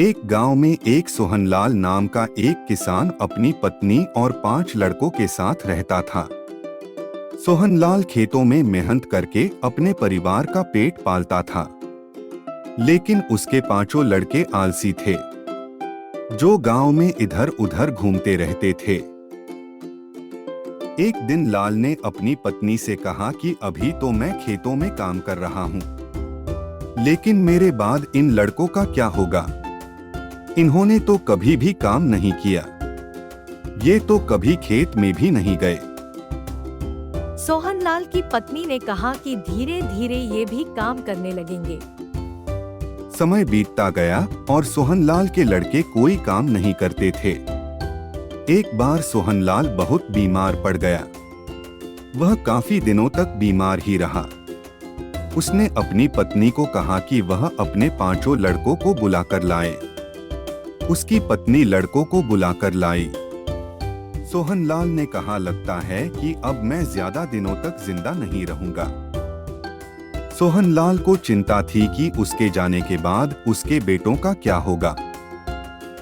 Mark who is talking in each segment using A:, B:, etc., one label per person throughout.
A: एक गांव में एक सोहनलाल नाम का एक किसान अपनी पत्नी और 5 लड़कों के साथ रहता था। सोहनलाल खेतों में मेहनत करके अपने परिवार का पेट पालता था, लेकिन उसके 5 लड़के आलसी थे, जो गांव में इधर उधर घूमते रहते थे। एक दिन लाल ने अपनी पत्नी से कहा कि अभी तो मैं खेतों में काम कर रहा हूँ, लेकिन मेरे बाद इन लड़कों का क्या होगा? इन्होंने तो कभी भी काम नहीं किया, ये तो कभी खेत में भी नहीं गए।
B: सोहनलाल की पत्नी ने कहा कि धीरे धीरे ये भी काम करने लगेंगे।
A: समय बीतता गया और सोहनलाल के लड़के कोई काम नहीं करते थे। एक बार सोहनलाल बहुत बीमार पड़ गया। वह काफी दिनों तक बीमार ही रहा। उसने अपनी पत्नी को कहा कि वह अपने 5 लड़कों को बुलाकर लाए। उसकी पत्नी लड़कों को बुलाकर लाई। सोहनलाल ने कहा, लगता है कि अब मैं ज्यादा दिनों तक जिंदा नहीं रहूंगा। सोहनलाल को चिंता थी कि उसके जाने के बाद उसके बेटों का क्या होगा।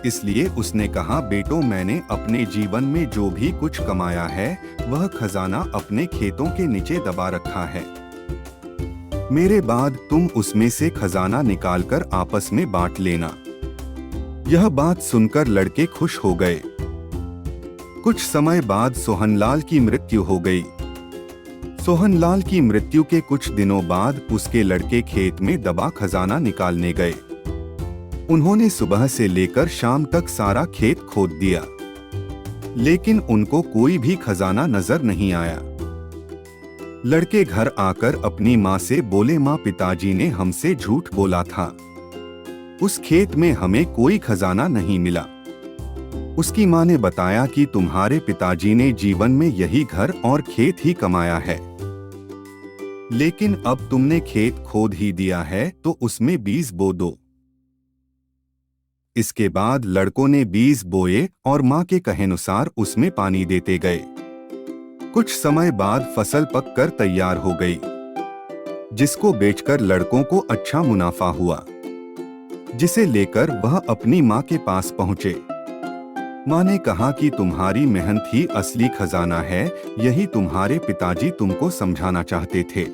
A: इसलिए उसने कहा, बेटों, मैंने अपने जीवन में जो भी कुछ कमाया है वह खजाना अपने खेतों के नीचे दबा रखा है। मेरे बाद तुम उसमें से खजाना निकालकर आपस में बांट लेना। यह बात सुनकर लड़के खुश हो गए। कुछ समय बाद सोहनलाल की मृत्यु हो गई। सोहनलाल की मृत्यु के कुछ दिनों बाद उसके लड़के खेत में दबा खजाना निकालने गए। उन्होंने सुबह से लेकर शाम तक सारा खेत खोद दिया, लेकिन उनको कोई भी खजाना नजर नहीं आया। लड़के घर आकर अपनी माँ से बोले, माँ, पिताजी ने हमसे झूठ बोला था। उस खेत में हमें कोई खजाना नहीं मिला। उसकी माँ ने बताया कि तुम्हारे पिताजी ने जीवन में यही घर और खेत ही कमाया है, लेकिन अब तुमने खेत खोद ही दिया है तो उसमें बीज बो दो। इसके बाद लड़कों ने बीज बोए और माँ के कहेनुसार उसमें पानी देते गए। कुछ समय बाद फसल पककर तैयार हो गई, जिसको बेचकर लड़कों को अच्छा मुनाफा हुआ, जिसे लेकर वह अपनी माँ के पास पहुँचे। माँ ने कहा कि तुम्हारी मेहनत ही असली खजाना है, यही तुम्हारे पिताजी तुमको समझाना चाहते थे।